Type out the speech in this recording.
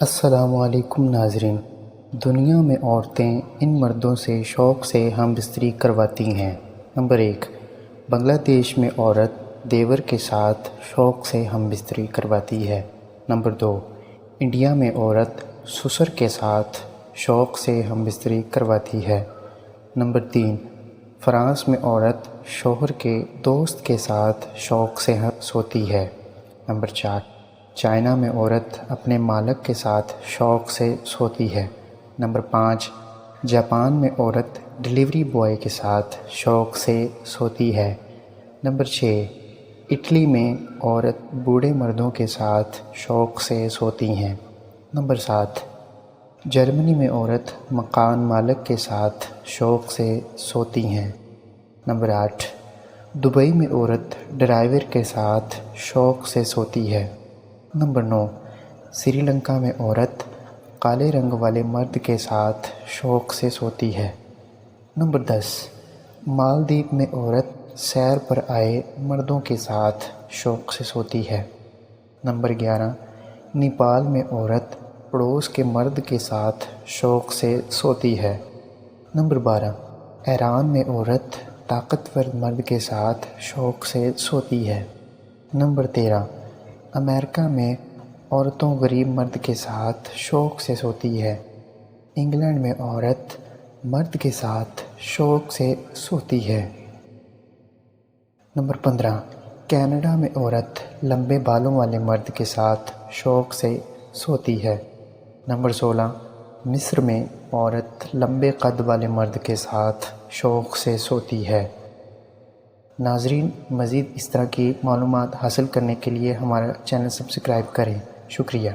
السلام علیکم ناظرین۔ دنیا میں عورتیں ان مردوں سے شوق سے ہم بستری کرواتی ہیں۔ نمبر 1، بنگلہ دیش میں عورت دیور کے ساتھ شوق سے ہم بستری کرواتی ہے۔ نمبر 2، انڈیا میں عورت سسر کے ساتھ شوق سے ہم بستری کرواتی ہے۔ نمبر 3، فرانس میں عورت شوہر کے دوست کے ساتھ شوق سے سوتی ہے۔ نمبر 4، چائنا میں عورت اپنے مالک کے ساتھ شوق سے سوتی ہے۔ نمبر 5، جاپان میں عورت ڈیلیوری بوائے کے ساتھ شوق سے سوتی ہے۔ نمبر 6، اٹلی میں عورت بوڑھے مردوں کے ساتھ شوق سے سوتی ہیں۔ نمبر 7، جرمنی میں عورت مکان مالک کے ساتھ شوق سے سوتی ہیں۔ نمبر 8، دبئی میں عورت ڈرائیور کے ساتھ شوق سے سوتی ہے۔ نمبر 9، سری لنکا میں عورت کالے رنگ والے مرد کے ساتھ شوق سے سوتی ہے۔ نمبر 10، مالدیپ میں عورت سیر پر آئے مردوں کے ساتھ شوق سے سوتی ہے۔ نمبر 11، نیپال میں عورت پڑوس کے مرد کے ساتھ شوق سے سوتی ہے۔ نمبر 12، ایران میں عورت طاقتور مرد کے ساتھ شوق سے سوتی ہے۔ نمبر 13، امریکہ میں عورتوں غریب مرد کے ساتھ شوق سے سوتی ہے۔ انگلینڈ میں عورت مرد کے ساتھ شوق سے سوتی ہے۔ نمبر 15، کینیڈا میں عورت لمبے بالوں والے مرد کے ساتھ شوق سے سوتی ہے۔ نمبر 16، مصر میں عورت لمبے قد والے مرد کے ساتھ شوق سے سوتی ہے۔ ناظرین، مزید اس طرح کی معلومات حاصل کرنے کے لیے ہمارا چینل سبسکرائب کریں۔ شکریہ۔